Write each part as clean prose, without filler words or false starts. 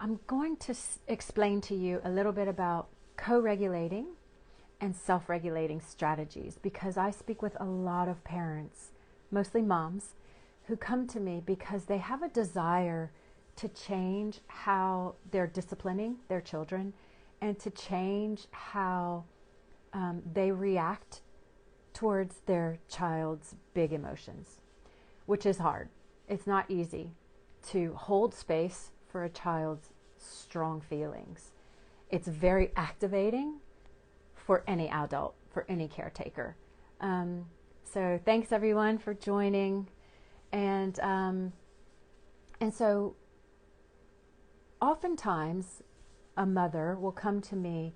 I'm going to explain to you a little bit about co-regulating and self-regulating strategies because I speak with a lot of parents, mostly moms, who come to me because they have a desire to change how they're disciplining their children and to change how they react towards their child's big emotions, which is hard. It's not easy to hold space for a child's strong feelings. It's very activating for any adult, for any caretaker. So thanks everyone for joining. And so oftentimes a mother will come to me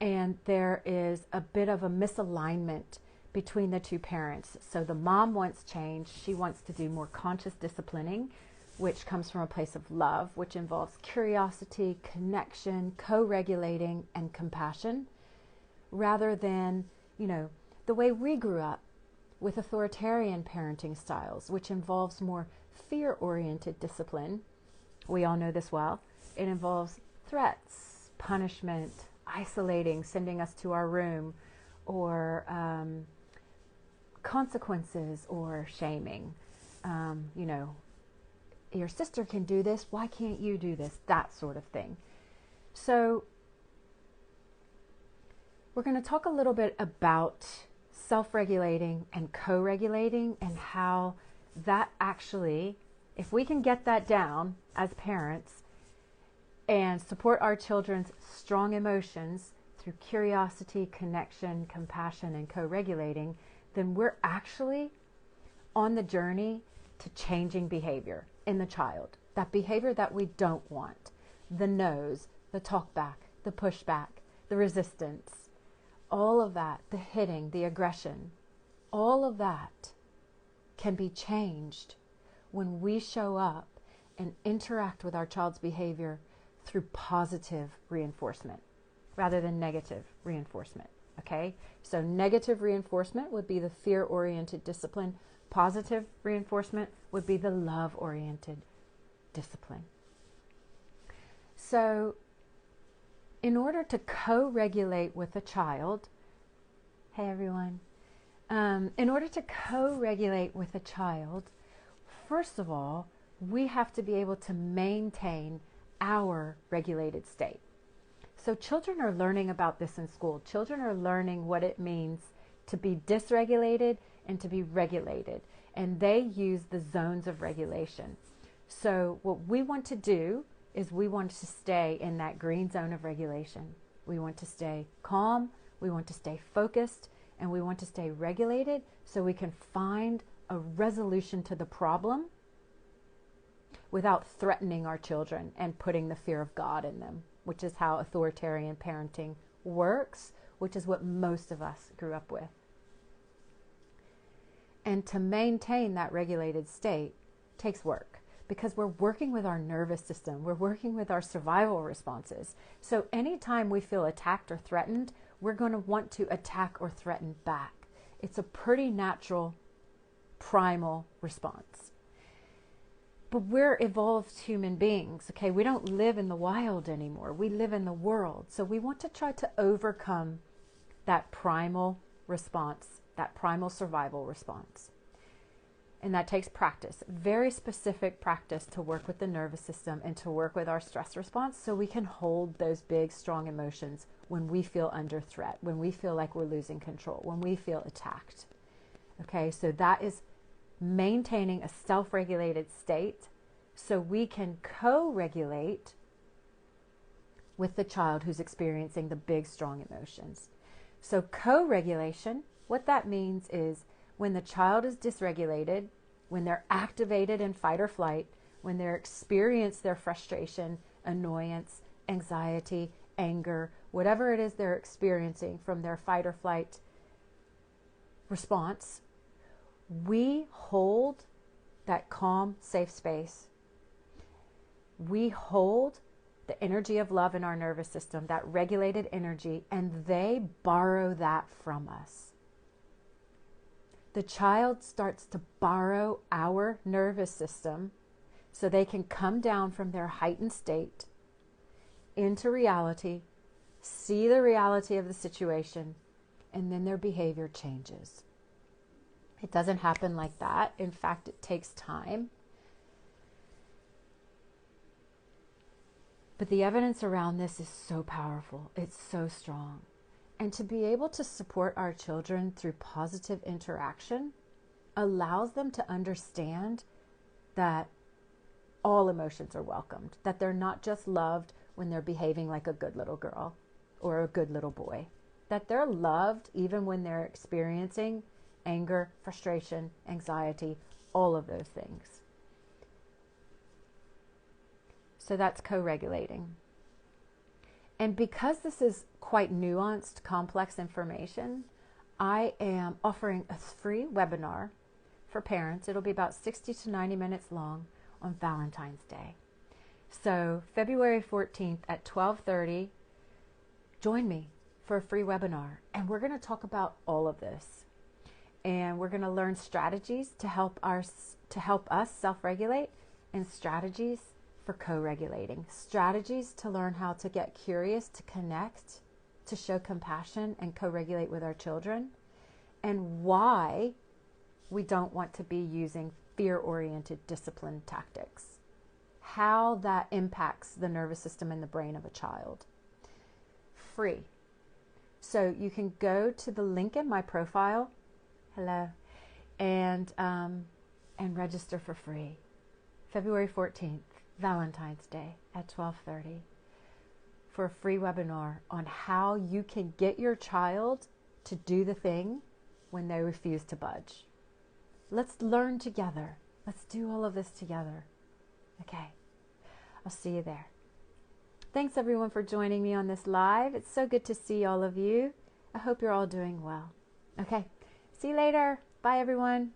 and there is a bit of a misalignment between the two parents. So the mom wants change. She wants to do more conscious disciplining, which comes from a place of love, which involves curiosity, connection, co-regulating, and compassion, rather than, the way we grew up with authoritarian parenting styles, which involves more fear-oriented discipline. We all know this well. It involves threats, punishment, isolating, sending us to our room, or consequences or shaming. Your sister can do this, why can't you do this? That sort of thing. So we're going to talk a little bit about self-regulating and co-regulating and how that actually, if we can get that down as parents and support our children's strong emotions through curiosity, connection, compassion, and co-regulating, then we're actually on the journey to changing behavior in the child. That behavior that we don't want. The no's, the talk back, the push back, the resistance, all of that, the hitting, the aggression, all of that can be changed when we show up and interact with our child's behavior through positive reinforcement rather than negative reinforcement. Okay? So negative reinforcement would be the fear-oriented discipline. Positive reinforcement would be the love-oriented discipline. So in order to co-regulate with a child, hey everyone, in order to co-regulate with a child, first of all, we have to be able to maintain our regulated state. So children are learning about this in school. Children are learning what it means to be dysregulated and to be regulated. And they use the zones of regulation. So what we want to do is we want to stay in that green zone of regulation. We want to stay calm, we want to stay focused, and we want to stay regulated so we can find a resolution to the problem without threatening our children and putting the fear of God in them, which is how authoritarian parenting works, which is what most of us grew up with. And to maintain that regulated state takes work because we're working with our nervous system. We're working with our survival responses. So anytime we feel attacked or threatened, we're going to want to attack or threaten back. It's a pretty natural, primal response. But we're evolved human beings, okay? We don't live in the wild anymore. We live in the world. So we want to try to overcome that primal response, that primal survival response. And that takes practice, very specific practice to work with the nervous system and to work with our stress response so we can hold those big, strong emotions when we feel under threat, when we feel like we're losing control, when we feel attacked. Okay, so that is maintaining a self-regulated state so we can co-regulate with the child who's experiencing the big, strong emotions. So co-regulation, what that means is when the child is dysregulated, when they're activated in fight or flight, when they're experiencing their frustration, annoyance, anxiety, anger, whatever it is they're experiencing from their fight or flight response, we hold that calm, safe space. We hold the energy of love in our nervous system, that regulated energy, and they borrow that from us. The child starts to borrow our nervous system so they can come down from their heightened state into reality, see the reality of the situation, and then their behavior changes. It doesn't happen like that. In fact, it takes time. But the evidence around this is so powerful. It's so strong. And to be able to support our children through positive interaction allows them to understand that all emotions are welcomed, that they're not just loved when they're behaving like a good little girl or a good little boy, that they're loved even when they're experiencing anger, frustration, anxiety, all of those things. So that's co-regulating. And because this is quite nuanced, complex information, I am offering a free webinar for parents. It'll be about 60 to 90 minutes long on Valentine's Day. So February 14th at 12:30, join me for a free webinar. And we're going to talk about all of this. And we're going to learn strategies to help us self-regulate, and strategies for co-regulating. Strategies to learn how to get curious, to connect, to show compassion and co-regulate with our children, and why we don't want to be using fear-oriented discipline tactics. How that impacts the nervous system and the brain of a child. Free. So you can go to the link in my profile, hello, and register for free. February 14th, Valentine's Day at 12:30 for a free webinar on how you can get your child to do the thing when they refuse to budge. Let's learn together. Let's do all of this together. Okay. I'll see you there. Thanks everyone for joining me on this live. It's so good to see all of you. I hope you're all doing well. Okay. See you later. Bye everyone.